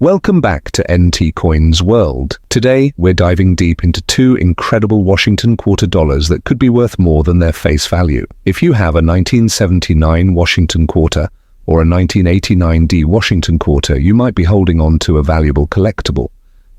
Welcome back to NT Coins World. Today, we're diving deep into two incredible Washington quarter dollars that could be worth more than their face value. If you have a 1979 Washington quarter or a 1989 Washington quarter, you might be holding on to a valuable collectible.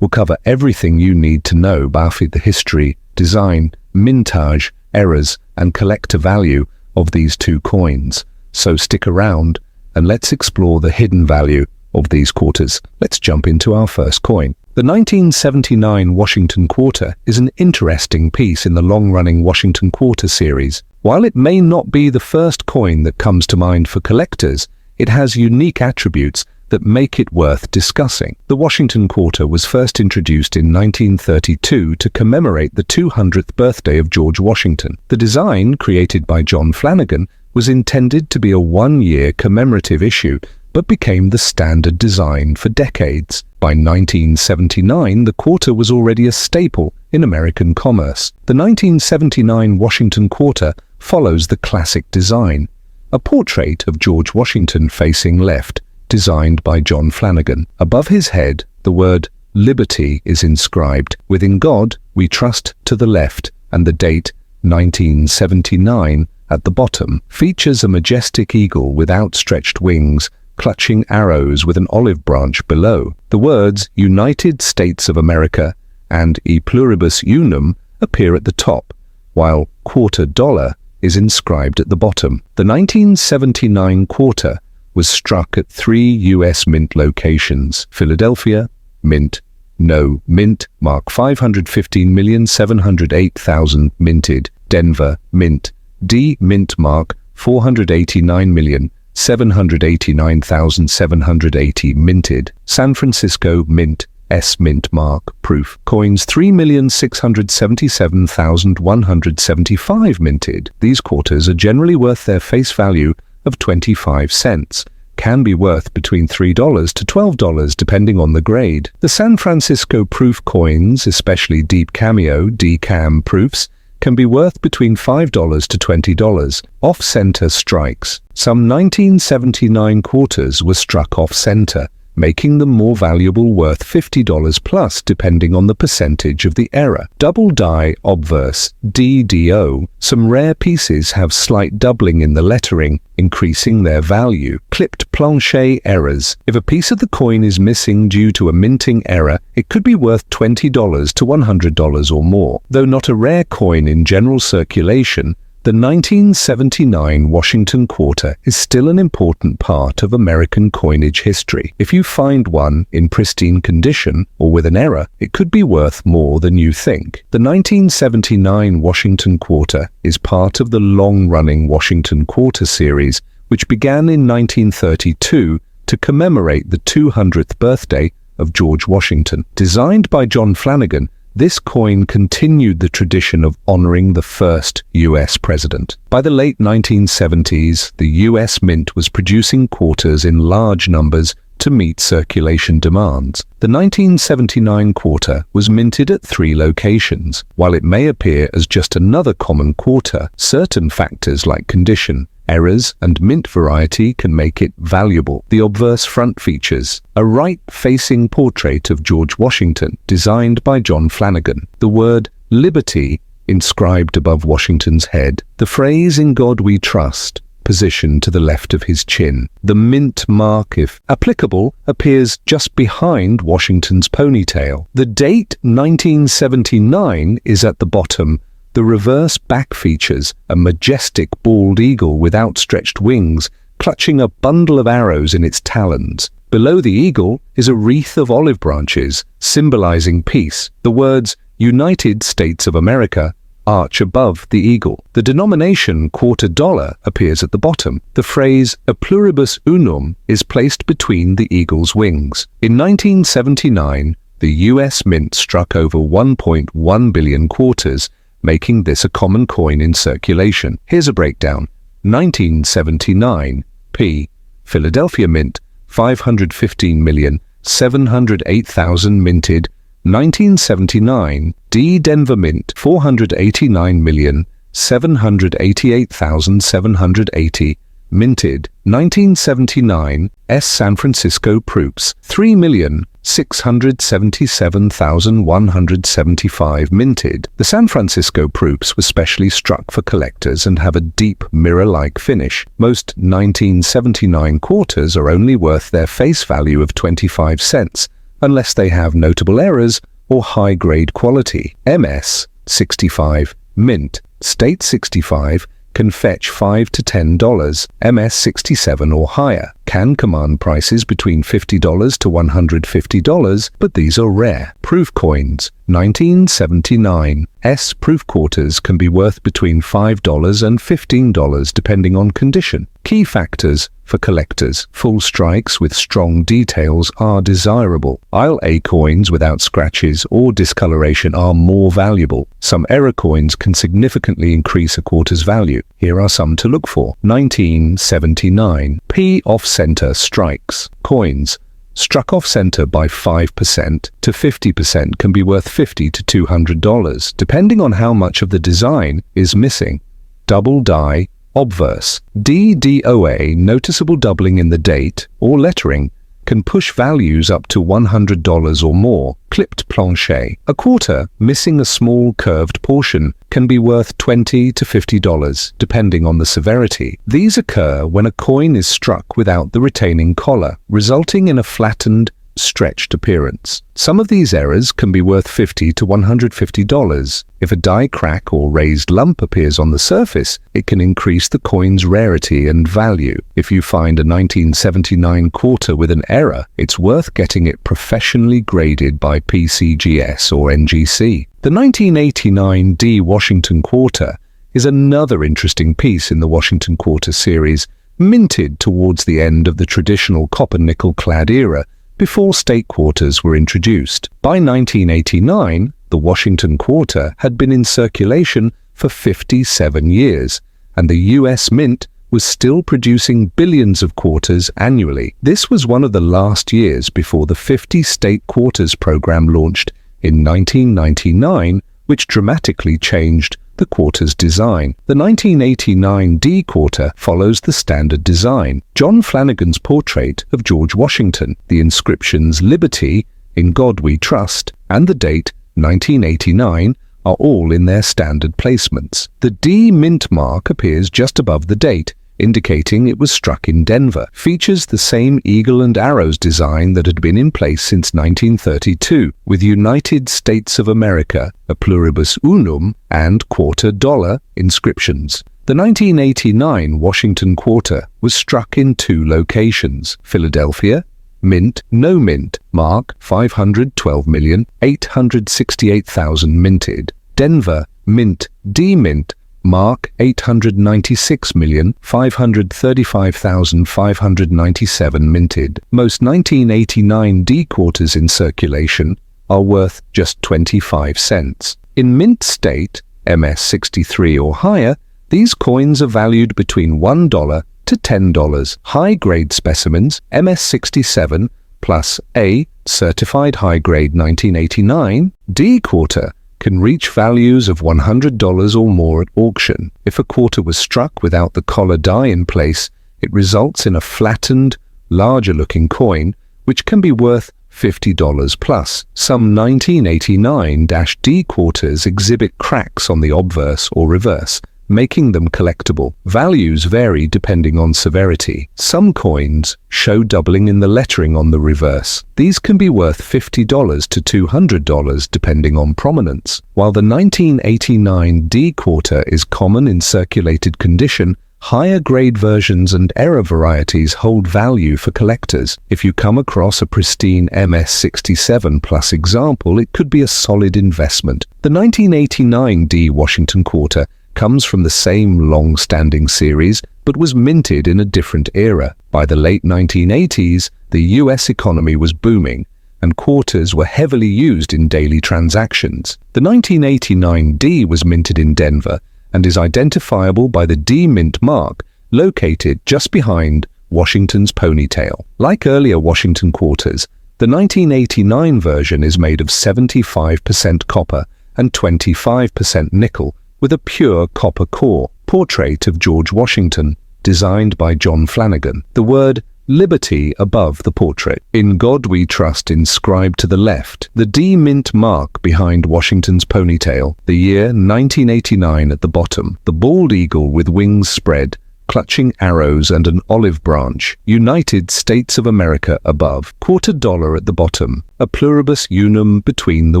We'll cover everything you need to know about the history, design, mintage, errors, and collector value of these two coins. So stick around and let's explore the hidden value of these quarters. Let's jump into our first coin. The 1979 Washington quarter is an interesting piece in the long-running Washington quarter series. While it may not be the first coin that comes to mind for collectors, it has unique attributes that make it worth discussing. The Washington quarter was first introduced in 1932 to commemorate the 200th birthday of George Washington. The design, created by John Flanagan, was intended to be a one-year commemorative issue, but became the standard design for decades. By 1979, the quarter was already a staple in American commerce. The 1979 Washington quarter follows the classic design, a portrait of George Washington facing left, designed by John Flanagan. Above his head, the word "Liberty" is inscribed, with "In God We Trust" to the left, and the date 1979 at the bottom. Features a majestic eagle with outstretched wings, clutching arrows with an olive branch below. The words United States of America and E Pluribus Unum appear at the top, while quarter dollar is inscribed at the bottom. The 1979 quarter was struck at 3 U.S. mint locations: Philadelphia, mint, no, mint, mark 515,708,000 minted; Denver, mint, D, mint mark 489,789,780 minted; San Francisco, mint, S, mint mark, proof, coins 3,677,175 minted. These quarters are generally worth their face value of 25 cents. Can be worth between $3 to $12 depending on the grade. The San Francisco proof coins, especially deep cameo, DCAM proofs, can be worth between $5 to $20. Off-center strikes. Some 1979 quarters were struck off-center, making them more valuable, worth $50 plus depending on the percentage of the error. Double die obverse, DDO. Some rare pieces have slight doubling in the lettering, increasing their value. Clipped plancher errors. If a piece of the coin is missing due to a minting error, it could be worth $20 to $100 or more. Though not a rare coin in general circulation, the 1979 Washington quarter is still an important part of American coinage history. If you find one in pristine condition or with an error, it could be worth more than you think. The 1979 Washington quarter is part of the long-running Washington quarter series, which began in 1932 to commemorate the 200th birthday of George Washington. Designed by John Flanagan, this coin continued the tradition of honoring the first U.S. president. By the late 1970s, the U.S. Mint was producing quarters in large numbers to meet circulation demands. The 1979 quarter was minted at 3 locations. While it may appear as just another common quarter, certain factors like condition, errors, and mint variety can make it valuable. The obverse front features a right-facing portrait of George Washington, designed by John Flanagan. The word "Liberty" inscribed above Washington's head. The phrase "In God We Trust" positioned to the left of his chin. The mint mark, if applicable, appears just behind Washington's ponytail. The date 1979 is at the bottom. The reverse back features a majestic bald eagle with outstretched wings, clutching a bundle of arrows in its talons. Below the eagle is a wreath of olive branches, symbolizing peace. The words United States of America arch above the eagle. The denomination quarter dollar appears at the bottom. The phrase "A pluribus unum" is placed between the eagle's wings. In 1979, the U.S. Mint struck over 1.1 billion quarters, making this a common coin in circulation. Here's a breakdown. 1979, P. Philadelphia Mint, 515,708,000 minted. 1979, D. Denver Mint, 489,788,780, minted 1979 S. San Francisco Proops 3,677,175 minted. The San Francisco Proops were specially struck for collectors and have a deep mirror-like finish. Most 1979 quarters are only worth their face value of 25 cents, unless they have notable errors or high-grade quality. MS 65 mint. State 65 can fetch $5 to $10. MS 67 or higher can command prices between $50 to $150, but these are rare. Proof coins 1979 S proof quarters can be worth between $5 and $15 depending on condition. Key factors for collectors: full strikes with strong details are desirable. A coins without scratches or discoloration are more valuable. Some error coins can significantly increase a quarter's value. Here are some to look for. 1979 P off-center strikes. Coins struck off-center by 5% to 50% can be worth $50 to $200, depending on how much of the design is missing. Double die obverse. DDOA, noticeable doubling in the date or lettering, can push values up to $100 or more. Clipped planche. A quarter missing a small curved portion can be worth $20 to $50, depending on the severity. These occur when a coin is struck without the retaining collar, resulting in a flattened, stretched appearance. Some of these errors can be worth $50 to $150. If a die crack or raised lump appears on the surface, it can increase the coin's rarity and value. If you find a 1979 quarter with an error, it's worth getting it professionally graded by PCGS or NGC. The 1989 D Washington quarter is another interesting piece in the Washington quarter series, minted towards the end of the traditional copper-nickel clad era, before state quarters were introduced. By 1989, the Washington quarter had been in circulation for 57 years, and the U.S. Mint was still producing billions of quarters annually. This was one of the last years before the 50 state quarters program launched in 1999, which dramatically changed the quarter's design. The 1989 D quarter follows the standard design. John Flanagan's portrait of George Washington, the inscriptions "Liberty," "In God We Trust," and the date 1989 are all in their standard placements. The D mint mark appears just above the date, indicating it was struck in Denver. Features the same eagle and arrows design that had been in place since 1932, with United States of America, a pluribus unum, and quarter dollar inscriptions. The 1989 Washington quarter was struck in two locations: Philadelphia, mint, no mint, mark 512,868,000 minted. Denver, mint, D mint, mark 896,535,597 minted. Most 1989 D quarters in circulation are worth just 25 cents. In mint state, MS 63 or higher, these coins are valued between $1 to $10. High-grade specimens, MS 67 plus A, certified high-grade 1989, D quarter, can reach values of $100 or more at auction. If a quarter was struck without the collar die in place, it results in a flattened, larger-looking coin, which can be worth $50 plus. Some 1989-D quarters exhibit cracks on the obverse or reverse, making them collectible. Values vary depending on severity. Some coins show doubling in the lettering on the reverse. These can be worth $50 to $200 depending on prominence. While the 1989 D quarter is common in circulated condition, higher grade versions and error varieties hold value for collectors. If you come across a pristine MS 67 plus example, it could be a solid investment. The 1989 D Washington quarter comes from the same long-standing series, but was minted in a different era. By the late 1980s, the US economy was booming, and quarters were heavily used in daily transactions. The 1989 D was minted in Denver and is identifiable by the D mint mark located just behind Washington's ponytail. Like earlier Washington quarters, the 1989 version is made of 75% copper and 25% nickel, with a pure copper core. Portrait of George Washington. designed by John Flanagan. The word Liberty above the portrait. In God We Trust inscribed to the left, the D mint mark behind Washington's ponytail, the year 1989 at the bottom, the bald eagle with wings spread, clutching arrows and an olive branch, United States of America above, $quarter at the bottom, a pluribus unum between the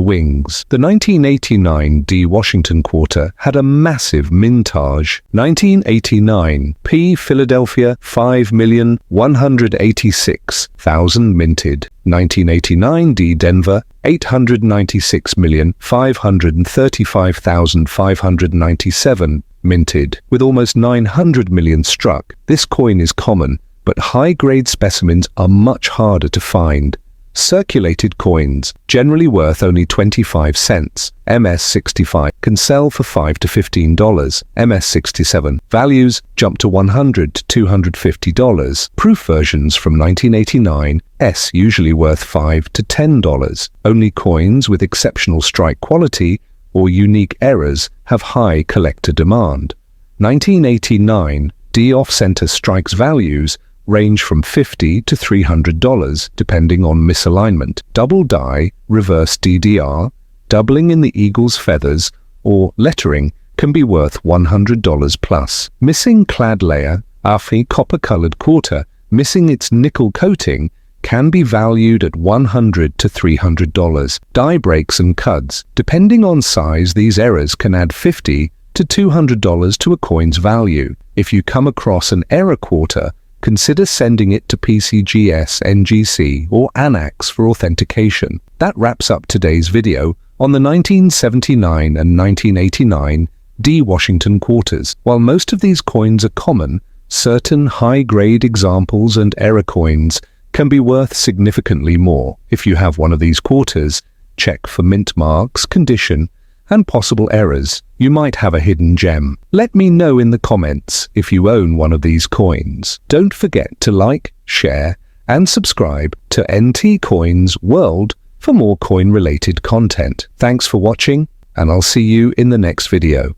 wings. The 1989 D Washington quarter had a massive mintage. 1989 P Philadelphia 5,186,000 minted. 1989 D Denver 896,535,597 minted. With almost 900 million struck, this coin is common, but high-grade specimens are much harder to find. Circulated coins, generally worth only 25 cents, MS-65, can sell for $5 to $15, MS-67. Values jump to $100 to $250. Proof versions from 1989, S usually worth $5 to $10. Only coins with exceptional strike quality or unique errors have high collector demand. 1989 D off-center strikes values range from $50 to $300 depending on misalignment. Double die, reverse DDR, doubling in the eagle's feathers, or lettering can be worth $100 plus. Missing clad layer, AFI copper-colored quarter, missing its nickel coating, can be valued at $100 to $300. Die breaks and cuds. Depending on size, these errors can add $50 to $200 to a coin's value. If you come across an error quarter, consider sending it to PCGS, NGC, or ANAX for authentication. That wraps up today's video on the 1979 and 1989 D Washington quarters. While most of these coins are common, certain high-grade examples and error coins can be worth significantly more. If you have one of these quarters, check for mint marks, condition, and possible errors. You might have a hidden gem. Let me know in the comments if you own one of these coins. Don't forget to like, share, and subscribe to NT Coins World for more coin-related content. Thanks for watching, and I'll see you in the next video.